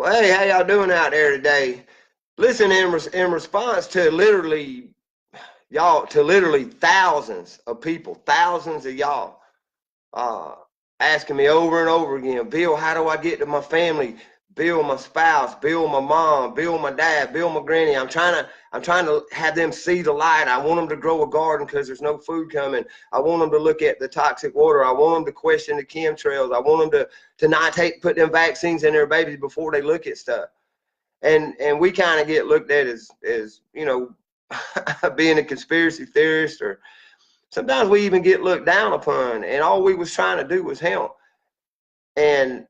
Hey, how y'all doing out there today? Listen, in response to literally thousands of people, thousands of y'all, uh, asking me over and over again, Bill, how do I get to my family? Bill, my spouse, Bill, my mom, Bill, my dad, Bill, my granny. I'm trying to have them see the light. I want them to grow a garden because there's no food coming. I want them to look at the toxic water. I want them to question the chemtrails. I want them to not put them vaccines in their babies before they look at stuff. And we kind of get looked at as being a conspiracy theorist, or sometimes we even get looked down upon, and all we was trying to do was help. And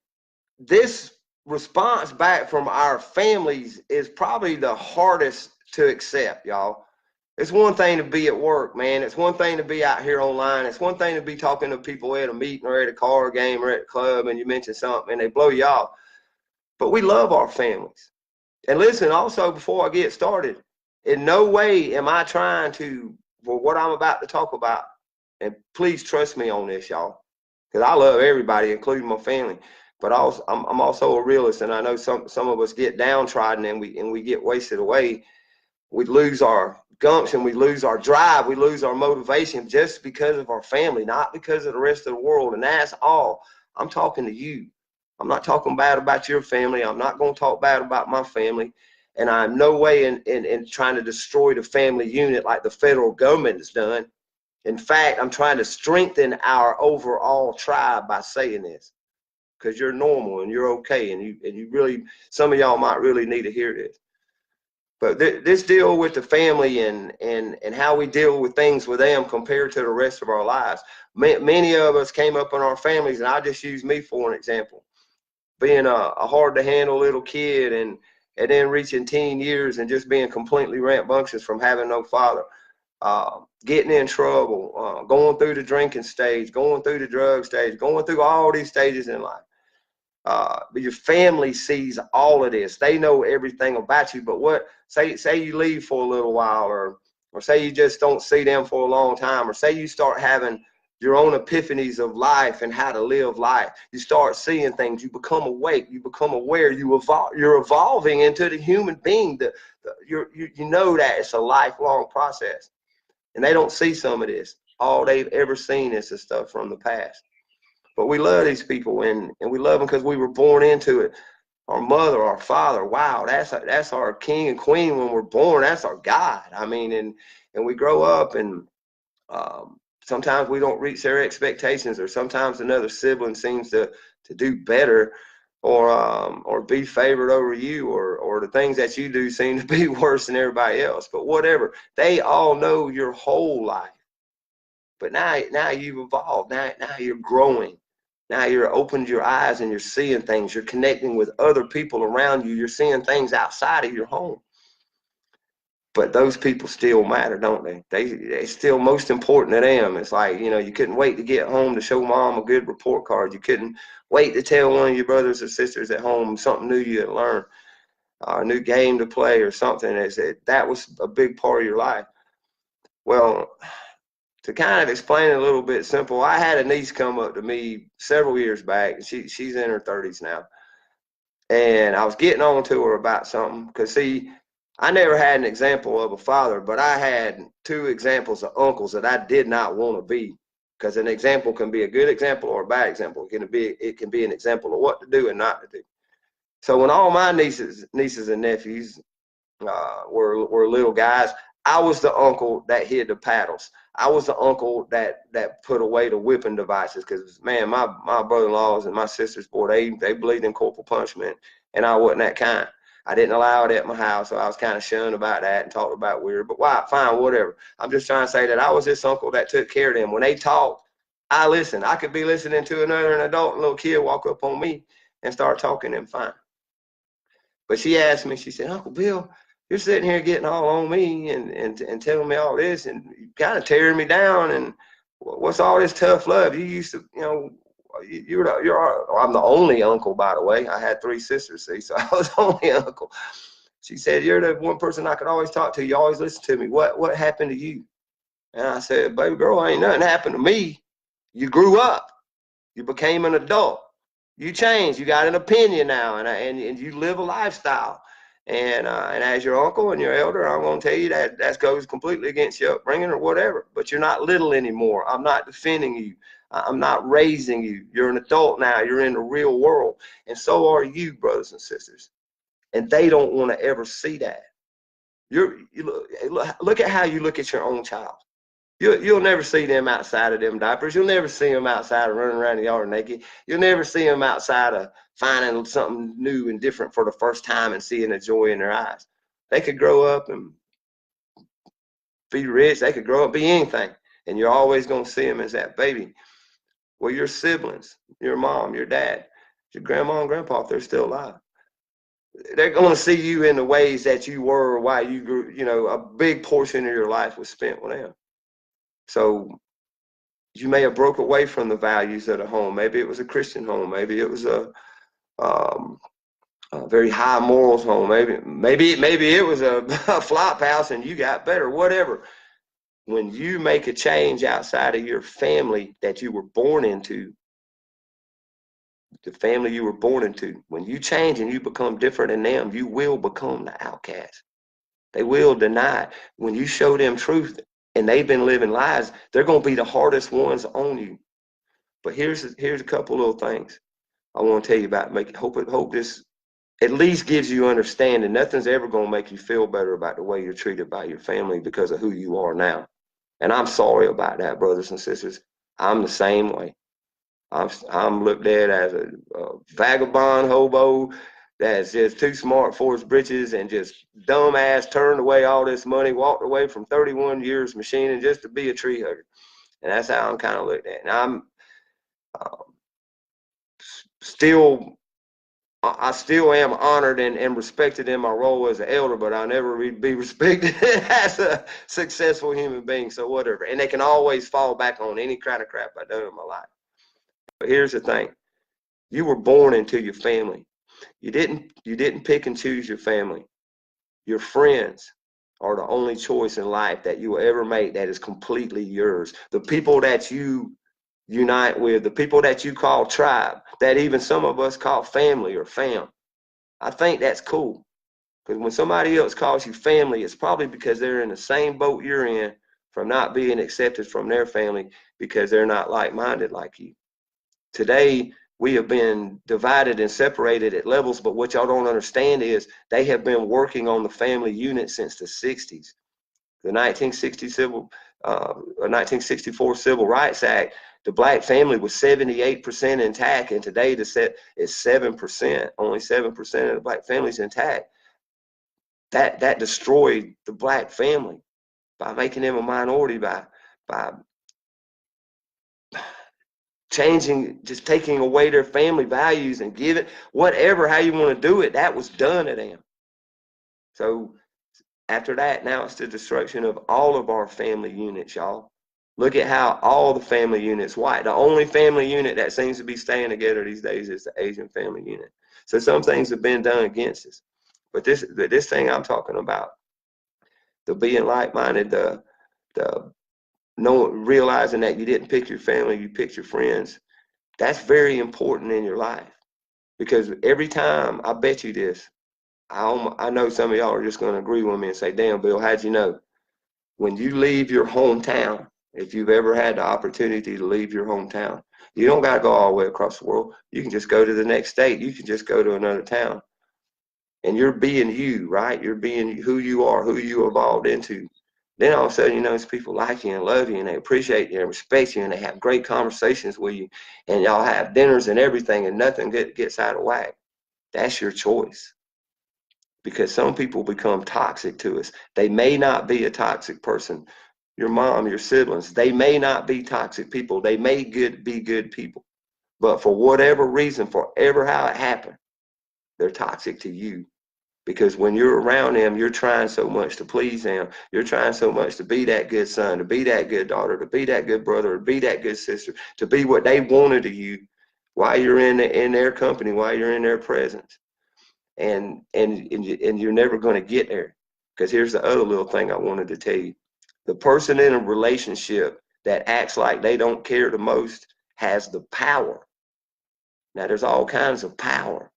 this response back from our families is probably the hardest to accept, y'all. It's one thing to be at work, man. It's one thing to be out here online. It's one thing to be talking to people at a meeting or at a car game or at a club, and you mention something and they blow you off. But we love our families. And listen, also, before I get started, in no way am I trying to, for what I'm about to talk about, and please trust me on this, y'all, because I love everybody, including my family. But I'm also a realist, and I know some of us get downtrodden and we get wasted away. We lose our gumption, we lose our drive, we lose our motivation just because of our family, not because of the rest of the world. And that's all. I'm talking to you. I'm not talking bad about your family. I'm not going to talk bad about my family. And I'm no way in trying to destroy the family unit like the federal government has done. In fact, I'm trying to strengthen our overall tribe by saying this, because you're normal and you're okay, and you really, some of y'all might really need to hear this. But this deal with the family and how we deal with things with them compared to the rest of our lives. Many of us came up in our families, and I'll just use me for an example. Being a hard to handle little kid, and then reaching teen years and just being completely rambunctious from having no father, getting in trouble, going through the drinking stage, going through the drug stage, going through all these stages in life. But your family sees all of this. They know everything about you. But say you leave for a little while, or say you just don't see them for a long time, or say you start having your own epiphanies of life and how to live life. You start seeing things. You become awake. You become aware. You're evolving into the human being. You know that it's a lifelong process. And they don't see some of this. All they've ever seen is the stuff from the past. But we love these people, and we love them because we were born into it. Our mother, our father, wow, that's our king and queen when we're born. That's our God. I mean, and we grow up, and sometimes we don't reach their expectations, or sometimes another sibling seems to do better, or be favored over you, or the things that you do seem to be worse than everybody else. But whatever, they all know your whole life. But now you've evolved. Now you're growing. Now you're opened your eyes and you're seeing things. You're connecting with other people around you. You're seeing things outside of your home. But those people still matter, don't they? They still most important to them. It's like, you couldn't wait to get home to show mom a good report card. You couldn't wait to tell one of your brothers or sisters at home something new you had learned, a new game to play or something. That was a big part of your life. Well, to kind of explain it a little bit simple, I had a niece come up to me several years back, and she's in her 30s now. And I was getting on to her about something, because, see, I never had an example of a father, but I had two examples of uncles that I did not want to be, because an example can be a good example or a bad example. It can be an example of what to do and not to do. So when all my nieces and nephews were little guys, I was the uncle that hid the paddles. I was the uncle that put away the whipping devices, because, man, my brother-in-laws and my sisters, boy, they believed in corporal punishment, and I wasn't that kind. I didn't allow it at my house, so I was kind of shunned about that and talked about weird. But why? Fine, whatever. I'm just trying to say that I was this uncle that took care of them. When they talked, I listened. I could be listening to an adult, and a little kid walk up on me and start talking, and fine. But she asked me, she said, Uncle Bill, you're sitting here getting all on me and telling me all this, and kind of tearing me down. And what's all this tough love? You used to, I'm the only uncle, by the way. I had three sisters, see, so I was the only uncle. She said, you're the one person I could always talk to. You always listen to me. What happened to you? And I said, baby girl, ain't nothing happened to me. You grew up. You became an adult. You change. You got an opinion now, and you live a lifestyle. And as your uncle and your elder, I'm going to tell you that goes completely against your upbringing or whatever. But you're not little anymore. I'm not defending you. I'm not raising you. You're an adult now. You're in the real world, and so are you, brothers and sisters. And they don't want to ever see that. Look at how you look at your own child. You'll never see them outside of them diapers. You'll never see them outside of running around the yard naked. You'll never see them outside of finding something new and different for the first time and seeing the joy in their eyes. They could grow up and be rich. They could grow up be anything, and you're always going to see them as that baby. Well, your siblings, your mom, your dad, your grandma and grandpa, if they're still alive, they're going to see you in the ways that you were while you grew. You know, a big portion of your life was spent with them. So you may have broke away from the values of the home. Maybe it was a Christian home. Maybe it was a very high morals home. Maybe it was a flop house and you got better. Whatever. When you make a change outside of your family that you were born into, the family you were born into, when you change and you become different than them, you will become the outcast. They will deny it. When you show them truth and they've been living lies, they're going to be the hardest ones on you. But here's a couple little things I want to tell you about. Hope this at least gives you understanding. Nothing's ever going to make you feel better about the way you're treated by your family because of who you are now. And I'm sorry about that, brothers and sisters. I'm the same way. I'm looked at as a vagabond hobo that's just too smart for his britches and just dumbass turned away all this money, walked away from 31 years machining just to be a tree hugger. And that's how I'm kind of looked at. And I still am honored and respected in my role as an elder, but I'll never be respected as a successful human being. So whatever. And they can always fall back on any kind of crap I've done in my life. But here's the thing. You were born into your family. You didn't pick and choose your family. Your friends are the only choice in life that you will ever make that is completely yours. The people that you unite with, the people that you call tribe, that even some of us call family or fam. I think that's cool. Because when somebody else calls you family, it's probably because they're in the same boat you're in from not being accepted from their family because they're not like-minded like you. Today, we have been divided and separated at levels, but what y'all don't understand is they have been working on the family unit since the 60s. The 1964 Civil Rights Act, the black family was 78% intact, and today the set is 7%. Only 7% of the black family is intact. That destroyed the black family by making them a minority, by changing, just taking away their family values and giving whatever, how you want to do it, that was done to them. So after that, now it's the destruction of all of our family units, y'all. Look at how all the family units white. The only family unit that seems to be staying together these days is the Asian family unit. So some things have been done against us. But this thing I'm talking about, the being like-minded, the realizing that you didn't pick your family, you picked your friends, that's very important in your life. Because every time, I bet you this, I know some of y'all are just going to agree with me and say, damn, Bill, how'd you know? When you leave your hometown, if you've ever had the opportunity to leave your hometown, you don't got to go all the way across the world. You can just go to the next state. You can just go to another town. And you're being you, right? You're being who you are, who you evolved into. Then all of a sudden, you notice people like you and love you and they appreciate you and respect you and they have great conversations with you and y'all have dinners and everything and nothing gets out of whack. That's your choice. Because some people become toxic to us. They may not be a toxic person. Your mom, your siblings, they may not be toxic people. They may be good people. But for whatever reason, forever how it happened, they're toxic to you. Because when you're around them, you're trying so much to please them. You're trying so much to be that good son, to be that good daughter, to be that good brother, to be that good sister, to be what they wanted of you while you're in their company, while you're in their presence. And you're never going to get there. Because here's the other little thing I wanted to tell you. The person in a relationship that acts like they don't care the most has the power, Now, there's all kinds of power.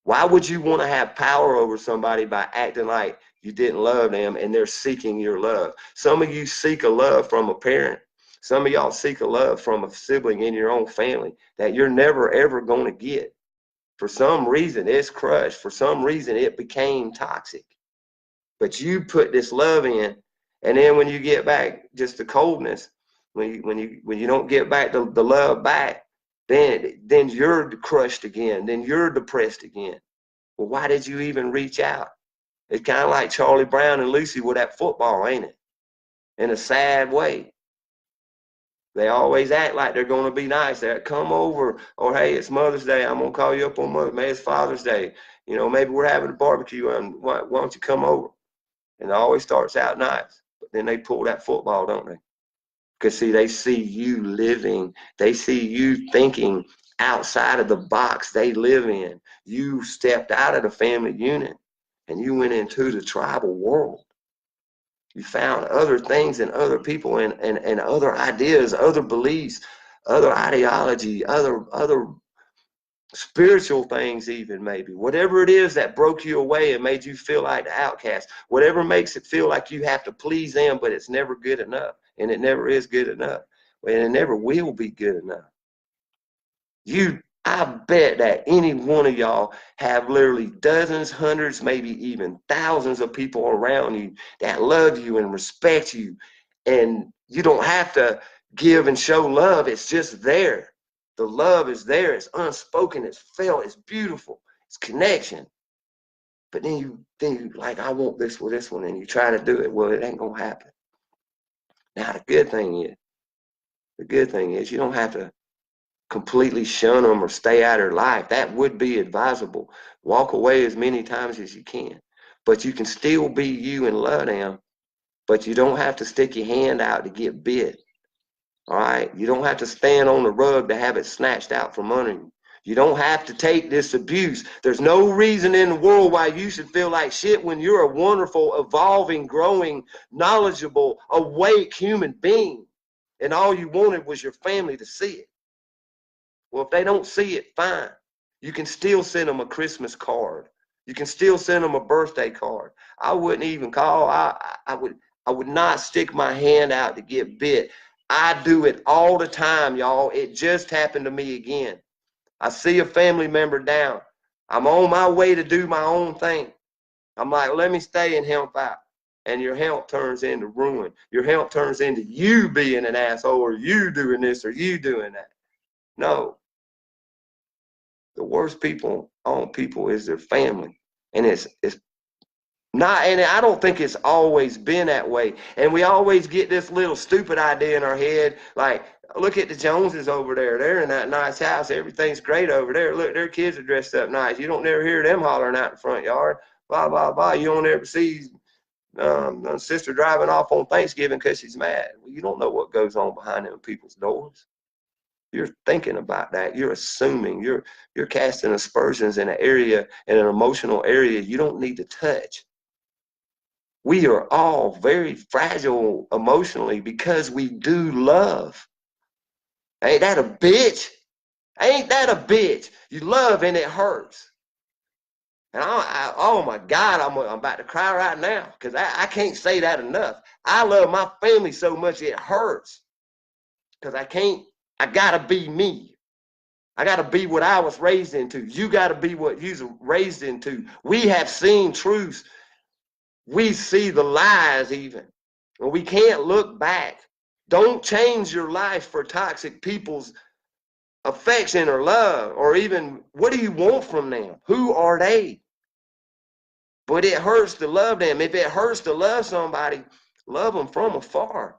Why would you want to have power over somebody by acting like you didn't love them and they're seeking your love? Some of you seek a love from a parent. Some of y'all seek a love from a sibling in your own family that you're never, ever going to get. For some reason, it's crushed. For some reason, it became toxic. But you put this love in, and then when you get back just the coldness, when you don't get back the love back, then you're crushed again. Then you're depressed again. Well, why did you even reach out? It's kind of like Charlie Brown and Lucy with that football, ain't it? In a sad way. They always act like they're going to be nice. They're come over, or hey, it's Mother's Day. I'm going to call you up on Mother's Day. It's Father's Day. You know, maybe we're having a barbecue, and why don't you come over? And it always starts out nice. But then they pull that football, don't they? Because, see, they see you living. They see you thinking outside of the box they live in. You stepped out of the family unit, and you went into the tribal world. You found other things and other people and other ideas, other beliefs, other ideology, other spiritual things even maybe. Whatever it is that broke you away and made you feel like the outcast, whatever makes it feel like you have to please them, but it's never good enough. And it never is good enough. And it never will be good enough. I bet that any one of y'all have literally dozens, hundreds, maybe even thousands of people around you that love you and respect you. And you don't have to give and show love. It's just there. The love is there. It's unspoken. It's felt. It's beautiful. It's connection. But then you like, I want this with this one, and you try to do it. Well, it ain't going to happen. Now, the good thing is you don't have to completely shun them or stay out of their life. That would be advisable. Walk away as many times as you can. But you can still be you and love them, but you don't have to stick your hand out to get bit. All right? You don't have to stand on the rug to have it snatched out from under you. You don't have to take this abuse. There's no reason in the world why you should feel like shit when you're a wonderful, evolving, growing, knowledgeable, awake human being. And all you wanted was your family to see it. Well, if they don't see it, fine. You can still send them a Christmas card. You can still send them a birthday card. I wouldn't even call. I would not stick my hand out to get bit. I do it all the time, y'all. It just happened to me again. I see a family member down. I'm on my way to do my own thing. I'm like, let me stay and help out. And your help turns into ruin. Your help turns into you being an asshole, or you doing this, or you doing that. No. The worst people on people is their family. And it's not, and I don't think it's always been that way. And we always get this little stupid idea in our head, like, look at the Joneses over there. They're in that nice house. Everything's great over there. Look, their kids are dressed up nice. You don't never hear them hollering out in the front yard. Blah, blah, blah. You don't ever see sister driving off on Thanksgiving because she's mad. Well, you don't know what goes on behind them people's doors. You're thinking about that. You're assuming. You're casting aspersions in an area, in an emotional area you don't need to touch. We are all very fragile emotionally because we do love. Ain't that a bitch? Ain't that a bitch? You love and it hurts. And oh my God, I'm about to cry right now because I can't say that enough. I love my family so much it hurts because I gotta be me. I got to be what I was raised into. You got to be what you were raised into. We have seen truths. We see the lies even. And we can't look back. Don't change your life for toxic people's affection or love, or even what do you want from them? Who are they? But it hurts to love them. If it hurts to love somebody, love them from afar.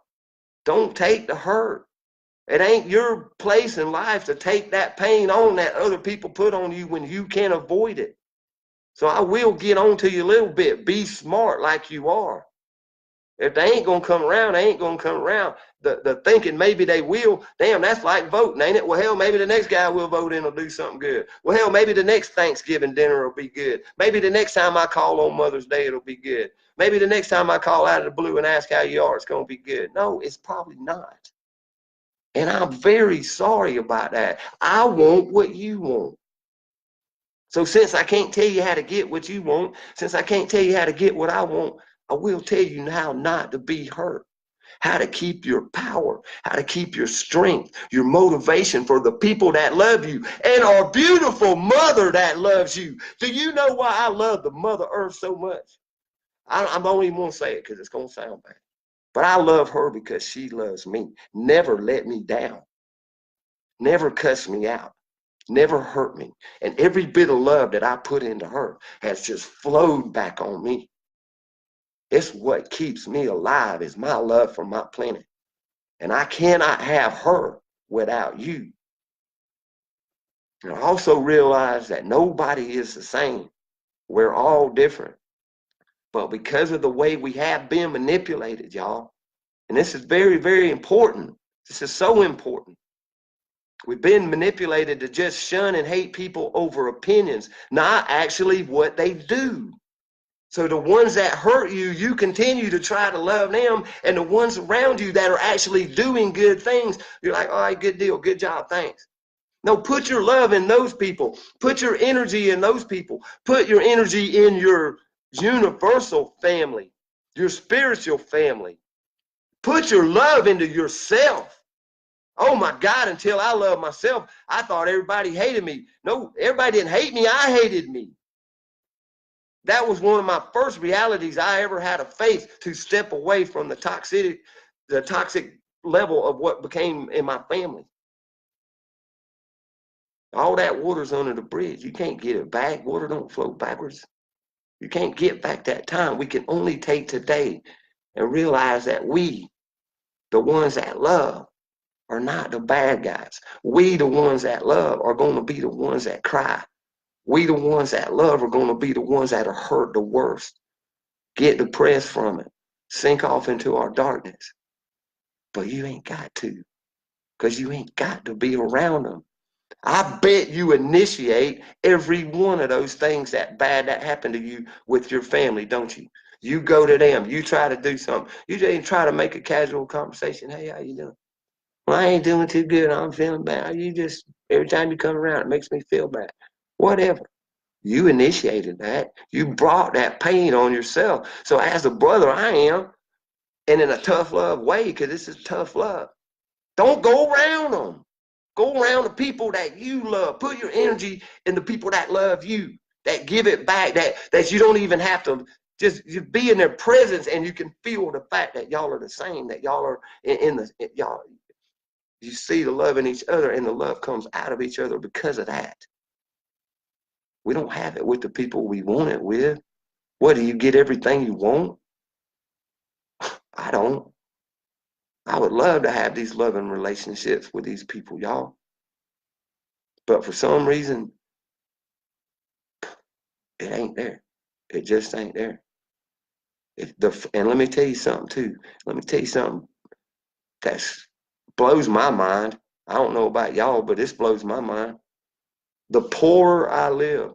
Don't take the hurt. It ain't your place in life to take that pain on that other people put on you when you can't avoid it. So I will get on to you a little bit. Be smart like you are. If they ain't going to come around, they ain't going to come around. The thinking maybe they will, damn, that's like voting, ain't it? Well, hell, maybe the next guy will vote in will do something good. Well, hell, maybe the next Thanksgiving dinner will be good. Maybe the next time I call on Mother's Day, it'll be good. Maybe the next time I call out of the blue and ask how you are, it's going to be good. No, it's probably not. And I'm very sorry about that. I want what you want. So since I can't tell you how to get what you want, since I can't tell you how to get what I want, I will tell you how not to be hurt, how to keep your power, how to keep your strength, your motivation for the people that love you, and our beautiful mother that loves you. Do you know why I love the Mother Earth so much? I don't even want to say it because it's going to sound bad. But I love her because she loves me. Never let me down. Never cuss me out. Never hurt me. And every bit of love that I put into her has just flowed back on me. It's what keeps me alive is my love for my planet. And I cannot have her without you. And I also realize that nobody is the same. We're all different. But because of the way we have been manipulated, y'all, and this is very, very important. This is so important. We've been manipulated to just shun and hate people over opinions, not actually what they do. So the ones that hurt you, you continue to try to love them. And the ones around you that are actually doing good things, you're like, all right, good deal, good job, thanks. No, put your love in those people. Put your energy in those people. Put your energy in your universal family, your spiritual family. Put your love into yourself. Oh my God, until I love myself, I thought everybody hated me. No, everybody didn't hate me. I hated me. That was one of my first realities I ever had of faith to step away from the toxic level of what became in my family. All that water's under the bridge. You can't get it back. Water don't flow backwards. You can't get back that time. We can only take today and realize that we, the ones that love, are not the bad guys. We, the ones that love, are going to be the ones that cry. We, the ones that love, are going to be the ones that are hurt the worst. Get depressed from it. Sink off into our darkness. But you ain't got to, because you ain't got to be around them. I bet you initiate every one of those things that bad that happened to you with your family, don't you? You go to them. You try to do something. You just try to make a casual conversation. Hey, how you doing? Well, I ain't doing too good. I'm feeling bad. You just, every time you come around, it makes me feel bad. Whatever. You initiated that. You brought that pain on yourself. So as a brother, I am, and in a tough love way, because this is tough love. Don't go around them. Go around the people that you love. Put your energy in the people that love you, that give it back, that you don't even have to just be in their presence, and you can feel the fact that y'all are the same, that y'all are y'all. You see the love in each other, and the love comes out of each other because of that. We don't have it with the people we want it with. What, do you get everything you want? I don't. I would love to have these loving relationships with these people, y'all. But for some reason, it ain't there. It just ain't there. And let me tell you something too. Let me tell you something that blows my mind. I don't know about y'all, but this blows my mind. The poorer I live,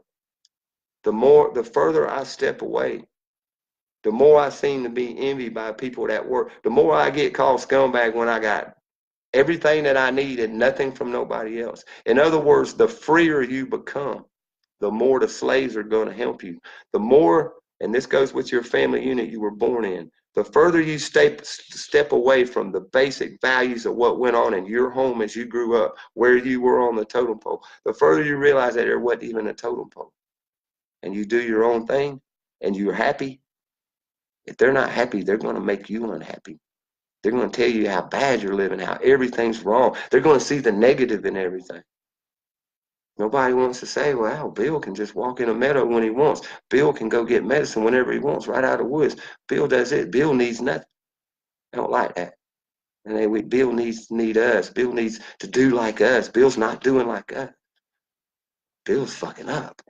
the further I step away, the more I seem to be envied by people that work. The more I get called scumbag when I got everything that I need and nothing from nobody else. In other words, the freer you become, the more the slaves are going to help you. The more, and this goes with your family unit you were born in, the further you step away from the basic values of what went on in your home as you grew up, where you were on the totem pole, the further you realize that there wasn't even a totem pole. And you do your own thing and you're happy. If they're not happy, they're going to make you unhappy. They're going to tell you how bad you're living, how everything's wrong. They're going to see the negative in everything. Nobody wants to say, well, Bill can just walk in a meadow when he wants. Bill can go get medicine whenever he wants, right out of the woods. Bill does it. Bill needs nothing. I don't like that. And then Bill needs us. Bill needs to do like us. Bill's not doing like us. Bill's fucking up.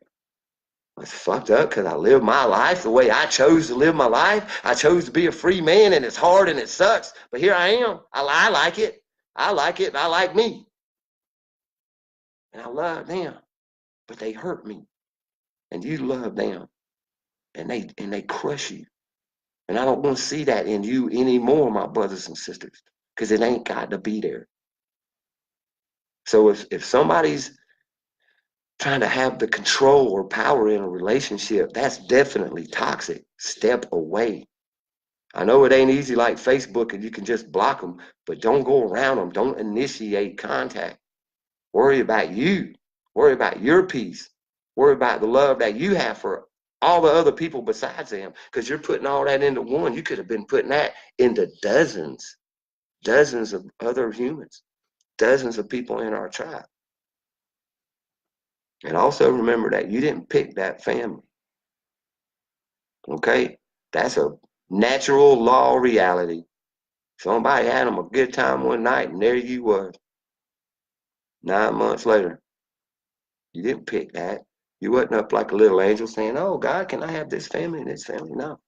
It's fucked up because I live my life the way I chose to live my life. I chose to be a free man, and it's hard and it sucks. But here I am. I like it. I like it. I like me. And I love them. But they hurt me. And you love them. And they crush you. And I don't want to see that in you anymore, my brothers and sisters. Because it ain't got to be there. So if somebody's trying to have the control or power in a relationship, that's definitely toxic. Step away. I know it ain't easy like Facebook and you can just block them, but don't go around them. Don't initiate contact. Worry about you. Worry about your peace. Worry about the love that you have for all the other people besides them, because you're putting all that into one. You could have been putting that into dozens of other humans, dozens of people in our tribe. And also remember that you didn't pick that family. Okay? That's a natural law reality. Somebody had them a good time one night, and there you was. 9 months later, you didn't pick that. You wasn't up like a little angel saying, "Oh, God, can I have this family and this family?" No.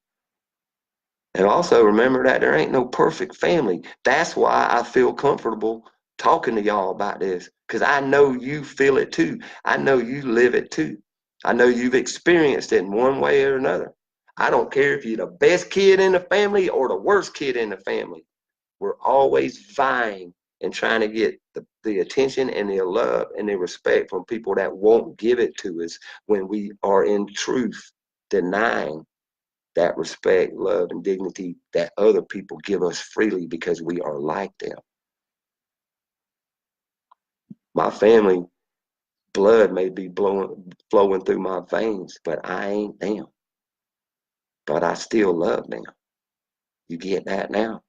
And also remember that there ain't no perfect family. That's why I feel comfortable talking to y'all about this, because I know you feel it too. I know you live it too. I know you've experienced it in one way or another. I don't care if you're the best kid in the family or the worst kid in the family. We're always vying and trying to get the attention and the love and the respect from people that won't give it to us when we are in truth denying that respect, love, and dignity that other people give us freely because we are like them. My family blood may be flowing through my veins, but I ain't them. But I still love them. You get that now?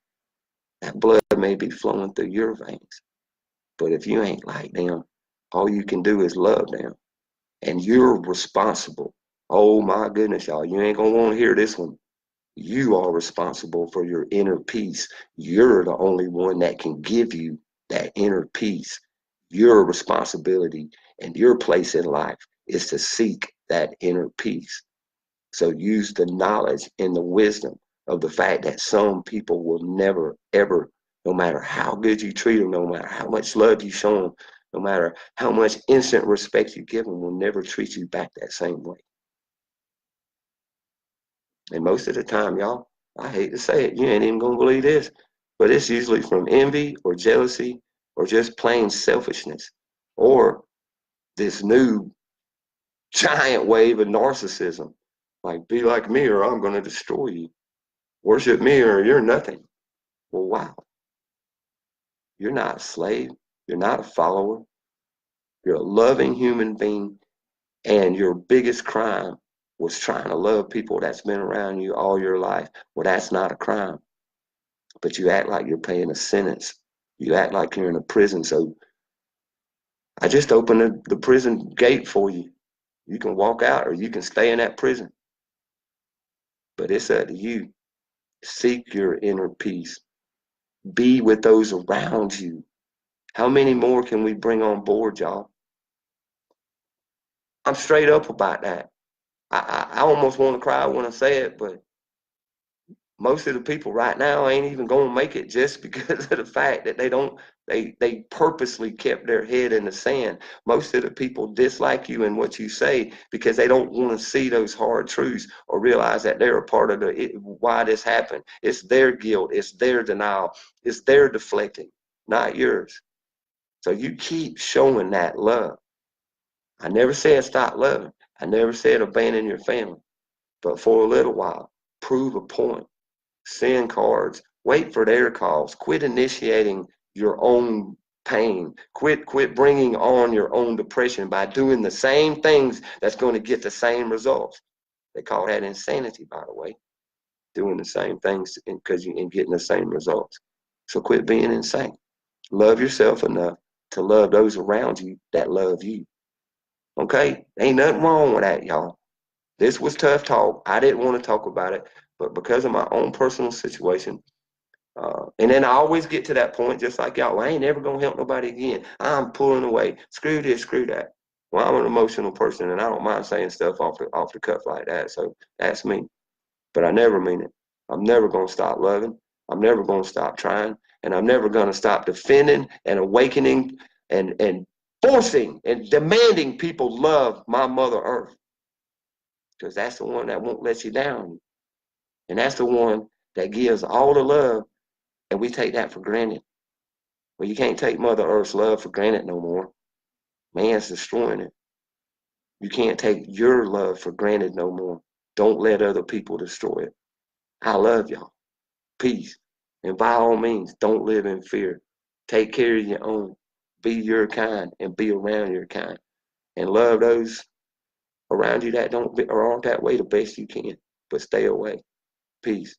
That blood may be flowing through your veins, but if you ain't like them, all you can do is love them. And you're responsible. Oh my goodness, y'all, you ain't gonna want to hear this one. You are responsible for your inner peace. You're the only one that can give you that inner peace. Your responsibility and your place in life is to seek that inner peace. So use the knowledge and the wisdom of the fact that some people will never, ever, no matter how good you treat them, no matter how much love you show them, no matter how much instant respect you give them, will never treat you back that same way. And most of the time, y'all, I hate to say it, you ain't even gonna believe this, but it's usually from envy or jealousy or just plain selfishness or this new giant wave of narcissism. Like, be like me or I'm gonna destroy you. Worship me or you're nothing. Well, wow. You're not a slave. You're not a follower. You're a loving human being. And your biggest crime was trying to love people that's been around you all your life. Well, that's not a crime. But you act like you're paying a sentence. You act like you're in a prison. So I just opened the prison gate for you. You can walk out or you can stay in that prison. But it's up to you. Seek your inner peace. Be with those around you. How many more can we bring on board, y'all? I'm straight up about that. I almost want to cry when I say it, but most of the people right now ain't even going to make it just because of the fact that they purposely kept their head in the sand. Most of the people dislike you and what you say because they don't want to see those hard truths or realize that they're a part of why this happened. It's their guilt, it's their denial, it's their deflecting, not yours. So you keep showing that love. I never said stop loving. I never said abandon your family. But for a little while, prove a point. Send cards. Wait for their calls. Quit initiating your own pain. Quit bringing on your own depression by doing the same things that's going to get the same results. They call that insanity, by the way. Doing the same things and getting the same results. So quit being insane. Love yourself enough to love those around you that love you. Okay? Ain't nothing wrong with that, y'all. This was tough talk. I didn't want to talk about it, but because of my own personal situation, and then I always get to that point, just like y'all, I ain't ever going to help nobody again. I'm pulling away. Screw this, screw that. Well, I'm an emotional person, and I don't mind saying stuff off the cuff like that, so that's me. But I never mean it. I'm never going to stop loving. I'm never going to stop trying, and I'm never going to stop defending and awakening and forcing and demanding people love my Mother Earth, because that's the one that won't let you down. And that's the one that gives all the love, and we take that for granted. Well, you can't take Mother Earth's love for granted no more. Man's destroying it. You can't take your love for granted no more. Don't let other people destroy it. I love y'all. Peace. And by all means, don't live in fear. Take care of your own. Be your kind and be around your kind. And love those around you that don't be, or aren't that way the best you can. But stay away. Peace.